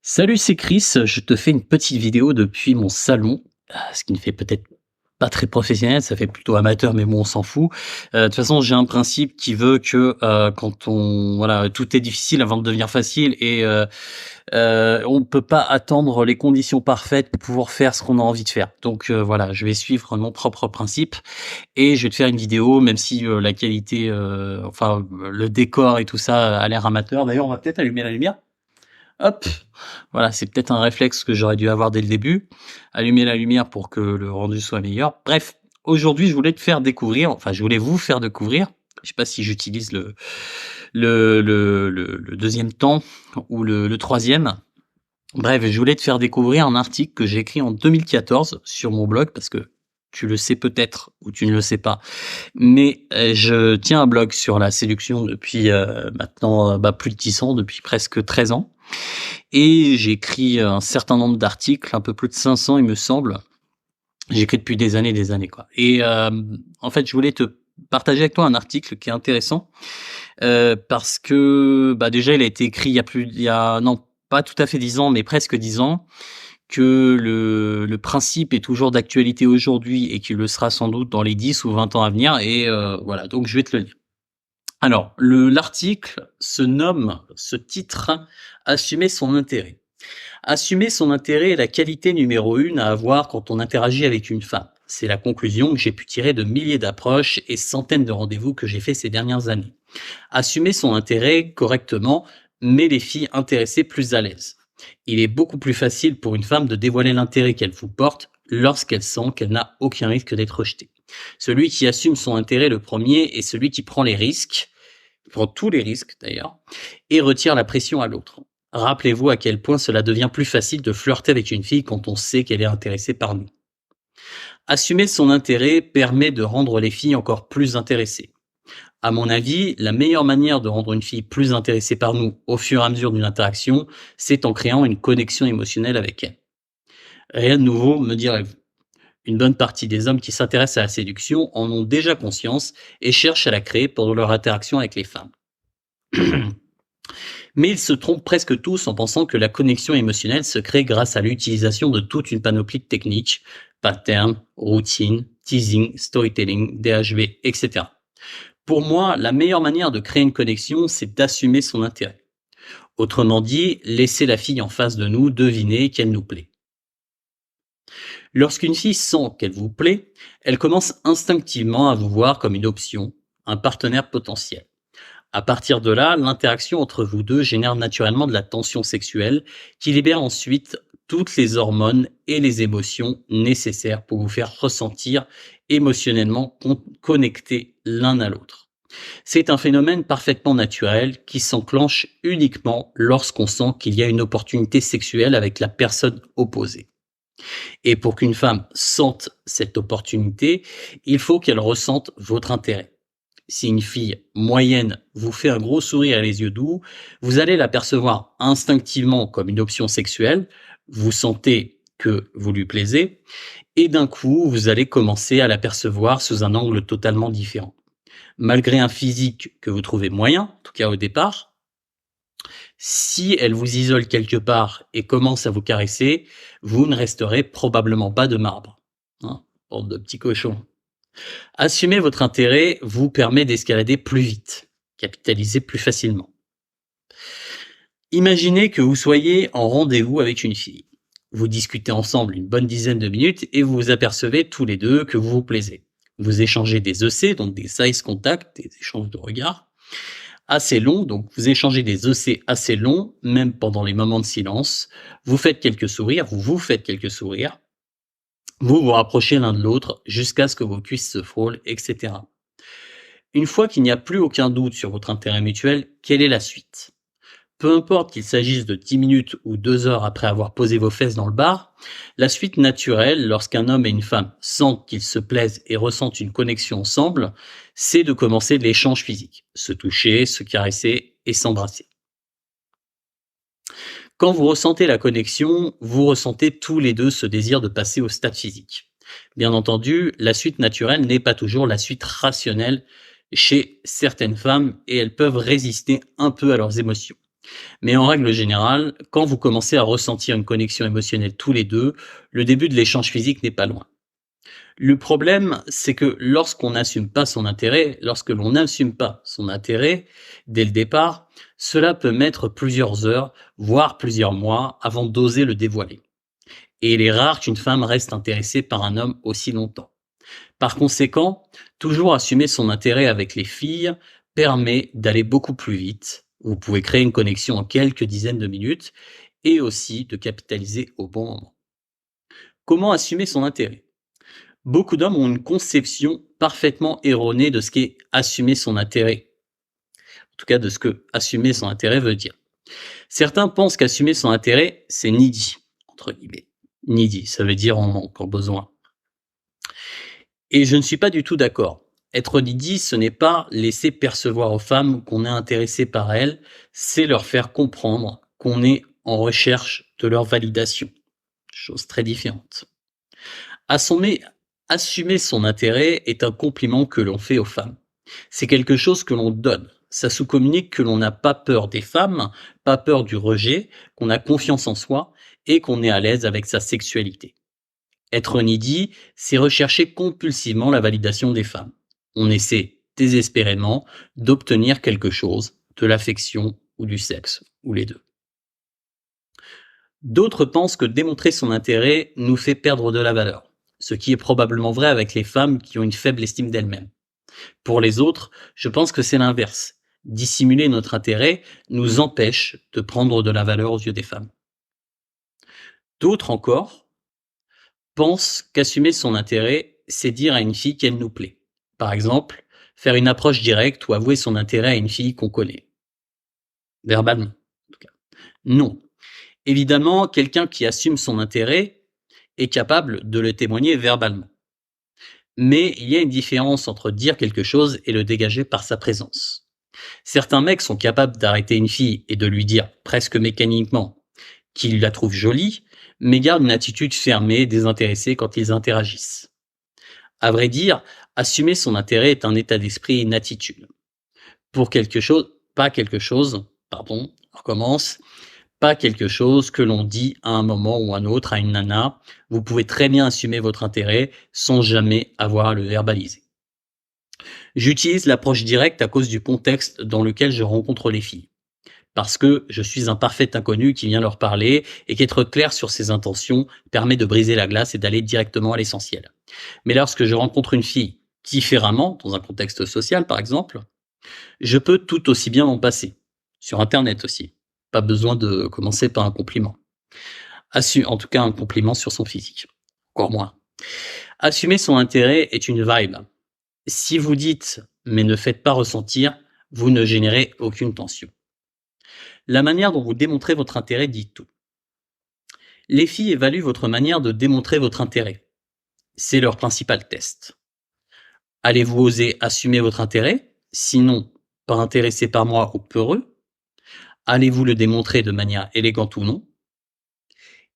Salut, c'est Chris. Je te fais une petite vidéo depuis mon salon, ce qui ne fait peut-être pas très professionnel, ça fait plutôt amateur, mais bon, on s'en fout. De toute façon, j'ai un principe qui veut que, quand on voilà, tout est difficile avant de devenir facile et on ne peut pas attendre les conditions parfaites pour pouvoir faire ce qu'on a envie de faire. Donc voilà, je vais suivre mon propre principe et je vais te faire une vidéo, même si, la qualité, enfin, le décor et tout ça a l'air amateur. D'ailleurs, on va peut-être allumer la lumière? Hop, voilà, c'est peut-être un réflexe que j'aurais dû avoir dès le début. Allumer la lumière pour que le rendu soit meilleur. Bref, aujourd'hui, je voulais te faire découvrir, enfin, je voulais vous faire découvrir, je sais pas si j'utilise le 2e temps ou le 3e. Bref, je voulais te faire découvrir un article que j'ai écrit en 2014 sur mon blog parce que tu le sais peut-être ou tu ne le sais pas, mais je tiens un blog sur la séduction depuis, maintenant, plus de 10 ans, depuis presque 13 ans. Et j'ai écrit un certain nombre d'articles, un peu plus de 500 il me semble. J'ai écrit depuis des années, quoi. Et en fait, je voulais te partager avec toi un article qui est intéressant, parce que, déjà, il a été écrit il y a non, pas tout à fait 10 ans, mais presque 10 ans, que le principe est toujours d'actualité aujourd'hui et qu'il le sera sans doute dans les 10 ou 20 ans à venir et voilà, donc je vais te le lire. Alors, l'article se titre «Assumer son intérêt». Assumer son intérêt est la qualité numéro 1 à avoir quand on interagit avec une femme. C'est la conclusion que j'ai pu tirer de milliers d'approches et centaines de rendez-vous que j'ai fait ces dernières années. Assumer son intérêt correctement met les filles intéressées plus à l'aise. Il est beaucoup plus facile pour une femme de dévoiler l'intérêt qu'elle vous porte lorsqu'elle sent qu'elle n'a aucun risque d'être rejetée. Celui qui assume son intérêt le premier est celui qui prend les risques, prend tous les risques d'ailleurs, et retire la pression à l'autre. Rappelez-vous à quel point cela devient plus facile de flirter avec une fille quand on sait qu'elle est intéressée par nous. Assumer son intérêt permet de rendre les filles encore plus intéressées. À mon avis, la meilleure manière de rendre une fille plus intéressée par nous au fur et à mesure d'une interaction, c'est en créant une connexion émotionnelle avec elle. Rien de nouveau, me direz-vous. Une bonne partie des hommes qui s'intéressent à la séduction en ont déjà conscience et cherchent à la créer pour leur interaction avec les femmes. Mais ils se trompent presque tous en pensant que la connexion émotionnelle se crée grâce à l'utilisation de toute une panoplie de techniques, patterns, routines, teasing, storytelling, DHV, etc. Pour moi, la meilleure manière de créer une connexion, c'est d'assumer son intérêt. Autrement dit, laisser la fille en face de nous deviner qu'elle nous plaît. Lorsqu'une fille sent qu'elle vous plaît, elle commence instinctivement à vous voir comme une option, un partenaire potentiel. À partir de là, l'interaction entre vous deux génère naturellement de la tension sexuelle qui libère ensuite toutes les hormones et les émotions nécessaires pour vous faire ressentir émotionnellement connectés l'un à l'autre. C'est un phénomène parfaitement naturel qui s'enclenche uniquement lorsqu'on sent qu'il y a une opportunité sexuelle avec la personne opposée. Et pour qu'une femme sente cette opportunité, il faut qu'elle ressente votre intérêt. Si une fille moyenne vous fait un gros sourire et les yeux doux, vous allez la percevoir instinctivement comme une option sexuelle, vous sentez que vous lui plaisez, et d'un coup, vous allez commencer à la percevoir sous un angle totalement différent. Malgré un physique que vous trouvez moyen, en tout cas au départ, si elle vous isole quelque part et commence à vous caresser, vous ne resterez probablement pas de marbre. Hein, bande de petits cochons. Assumer votre intérêt vous permet d'escalader plus vite, capitaliser plus facilement. Imaginez que vous soyez en rendez-vous avec une fille. Vous discutez ensemble une bonne dizaine de minutes et vous vous apercevez tous les deux que vous vous plaisez. Vous échangez des EC, donc des size contact, des échanges de regards, assez longs, donc vous échangez des EC assez longs, même pendant les moments de silence. Vous faites quelques sourires, vous faites quelques sourires. Vous vous rapprochez l'un de l'autre jusqu'à ce que vos cuisses se frôlent, etc. Une fois qu'il n'y a plus aucun doute sur votre intérêt mutuel, quelle est la suite? Peu importe qu'il s'agisse de 10 minutes ou 2 heures après avoir posé vos fesses dans le bar, la suite naturelle lorsqu'un homme et une femme sentent qu'ils se plaisent et ressentent une connexion ensemble, c'est de commencer l'échange physique, se toucher, se caresser et s'embrasser. Quand vous ressentez la connexion, vous ressentez tous les deux ce désir de passer au stade physique. Bien entendu, la suite naturelle n'est pas toujours la suite rationnelle chez certaines femmes et elles peuvent résister un peu à leurs émotions. Mais en règle générale, quand vous commencez à ressentir une connexion émotionnelle tous les 2, le début de l'échange physique n'est pas loin. Le problème, c'est que lorsqu'on n'assume pas son intérêt, lorsque l'on n'assume pas son intérêt dès le départ, cela peut mettre plusieurs heures, voire plusieurs mois avant d'oser le dévoiler. Et il est rare qu'une femme reste intéressée par un homme aussi longtemps. Par conséquent, toujours assumer son intérêt avec les filles permet d'aller beaucoup plus vite. Vous pouvez créer une connexion en quelques dizaines de minutes et aussi de capitaliser au bon moment. Comment assumer son intérêt? Beaucoup d'hommes ont une conception parfaitement erronée de ce qu'est assumer son intérêt. En tout cas, de ce que assumer son intérêt veut dire. Certains pensent qu'assumer son intérêt, c'est needy, entre guillemets. Needy, ça veut dire en manque, en besoin. Et je ne suis pas du tout d'accord. Être needy, ce n'est pas laisser percevoir aux femmes qu'on est intéressé par elles, c'est leur faire comprendre qu'on est en recherche de leur validation. Chose très différente. Assumer, assumer son intérêt est un compliment que l'on fait aux femmes. C'est quelque chose que l'on donne. Ça sous-communique que l'on n'a pas peur des femmes, pas peur du rejet, qu'on a confiance en soi et qu'on est à l'aise avec sa sexualité. Être needy, c'est rechercher compulsivement la validation des femmes. On essaie désespérément d'obtenir quelque chose, de l'affection ou du sexe, ou les deux. D'autres pensent que démontrer son intérêt nous fait perdre de la valeur, ce qui est probablement vrai avec les femmes qui ont une faible estime d'elles-mêmes. Pour les autres, je pense que c'est l'inverse. Dissimuler notre intérêt nous empêche de prendre de la valeur aux yeux des femmes. D'autres encore pensent qu'assumer son intérêt, c'est dire à une fille qu'elle nous plaît. Par exemple, faire une approche directe ou avouer son intérêt à une fille qu'on connaît. Verbalement, en tout cas. Non. Évidemment, quelqu'un qui assume son intérêt est capable de le témoigner verbalement. Mais il y a une différence entre dire quelque chose et le dégager par sa présence. Certains mecs sont capables d'arrêter une fille et de lui dire presque mécaniquement qu'ils la trouvent jolie, mais gardent une attitude fermée, désintéressée quand ils interagissent. À vrai dire, assumer son intérêt est un état d'esprit et une attitude. Pour quelque chose, pas quelque chose, pardon, on recommence, pas quelque chose que l'on dit à un moment ou à un autre à une nana. Vous pouvez très bien assumer votre intérêt sans jamais avoir à le verbaliser. J'utilise l'approche directe à cause du contexte dans lequel je rencontre les filles. Parce que je suis un parfait inconnu qui vient leur parler et qu'être clair sur ses intentions permet de briser la glace et d'aller directement à l'essentiel. Mais lorsque je rencontre une fille différemment, dans un contexte social par exemple, je peux tout aussi bien m'en passer. Sur Internet aussi. Pas besoin de commencer par un compliment. En tout cas, un compliment sur son physique. Encore moins. Assumer son intérêt est une vibe. Si vous dites mais ne faites pas ressentir, vous ne générez aucune tension. La manière dont vous démontrez votre intérêt dit tout. Les filles évaluent votre manière de démontrer votre intérêt. C'est leur principal test. Allez-vous oser assumer votre intérêt? Sinon, pas intéressé par moi ou peureux? Allez-vous le démontrer de manière élégante ou non?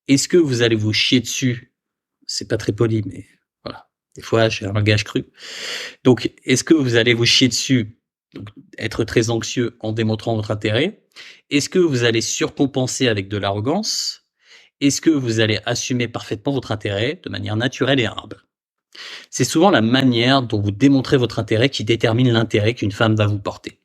Est-ce que vous allez vous chier dessus? C'est pas très poli, mais voilà. Des fois, j'ai un langage cru. Donc, est-ce que vous allez vous chier dessus, donc être très anxieux en démontrant votre intérêt? Est-ce que vous allez surcompenser avec de l'arrogance? Est-ce que vous allez assumer parfaitement votre intérêt de manière naturelle et humble? C'est souvent la manière dont vous démontrez votre intérêt qui détermine l'intérêt qu'une femme va vous porter.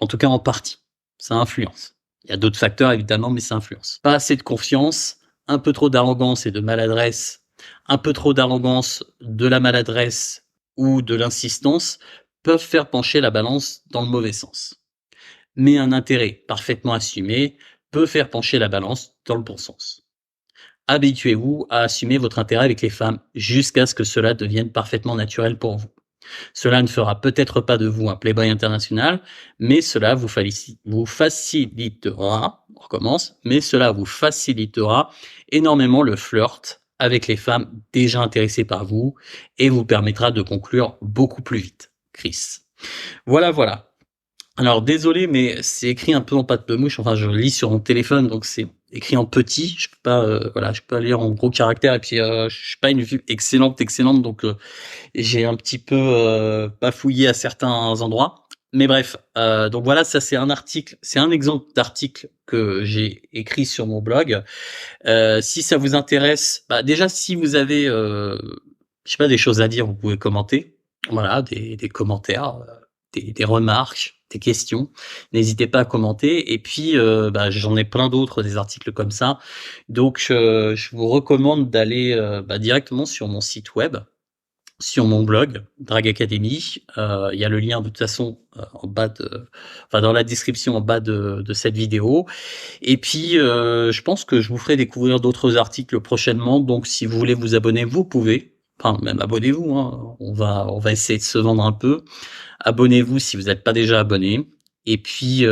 En tout cas, en partie. Ça influence. Il y a d'autres facteurs, évidemment, mais ça influence. Pas assez de confiance, un peu trop d'arrogance et de maladresse, un peu trop d'arrogance, de la maladresse ou de l'insistance peuvent faire pencher la balance dans le mauvais sens. Mais un intérêt parfaitement assumé peut faire pencher la balance dans le bon sens. Habituez-vous à assumer votre intérêt avec les femmes jusqu'à ce que cela devienne parfaitement naturel pour vous. Cela ne fera peut-être pas de vous un playboy international, mais cela vous facilitera, on recommence, mais cela vous facilitera énormément le flirt avec les femmes déjà intéressées par vous et vous permettra de conclure beaucoup plus vite. Chris. Voilà. Alors désolé, mais c'est écrit un peu en patte de mouche. Enfin, je lis sur mon téléphone, donc c'est écrit en petit. Je peux pas lire en gros caractères. Et puis, je suis pas une vue excellente, donc j'ai un petit peu bafouillé à certains endroits. Mais bref, donc voilà, ça c'est un exemple d'article que j'ai écrit sur mon blog. Si ça vous intéresse, bah, déjà si vous avez, je sais pas, des choses à dire, vous pouvez commenter. Voilà, des commentaires, des remarques, des questions. N'hésitez pas à commenter et puis, bah, j'en ai plein d'autres, des articles comme ça. Donc, je vous recommande d'aller, bah, directement sur mon site web, sur mon blog Drag Academy. Il y a le lien de toute façon, en bas de enfin dans la description en bas de cette vidéo et puis, je pense que je vous ferai découvrir d'autres articles prochainement, donc si vous voulez vous abonner, vous pouvez. Enfin même abonnez-vous, hein, on va essayer de se vendre un peu. Abonnez-vous si vous n'êtes pas déjà abonné et puis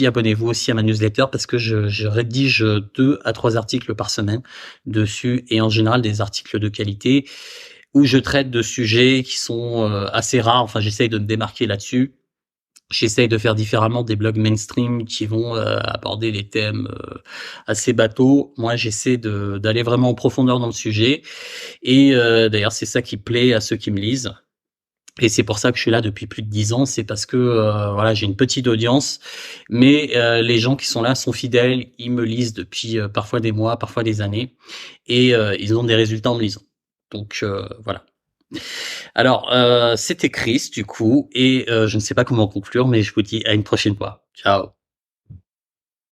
abonnez-vous aussi à ma newsletter parce que je rédige 2 à 3 articles par semaine dessus et en général des articles de qualité où je traite de sujets qui sont, assez rares. Enfin, j'essaye de me démarquer là-dessus. J'essaye de faire différemment des blogs mainstream qui vont, aborder des thèmes, assez bateaux. Moi, j'essaie d'aller vraiment en profondeur dans le sujet et d'ailleurs, c'est ça qui plaît à ceux qui me lisent et c'est pour ça que je suis là depuis plus de 10 ans. C'est parce que, voilà, j'ai une petite audience, mais les gens qui sont là sont fidèles. Ils me lisent depuis, parfois des mois, parfois des années et ils ont des résultats en me lisant. Donc voilà. Alors, c'était Chris du coup et je ne sais pas comment conclure, mais je vous dis à une prochaine fois. Ciao.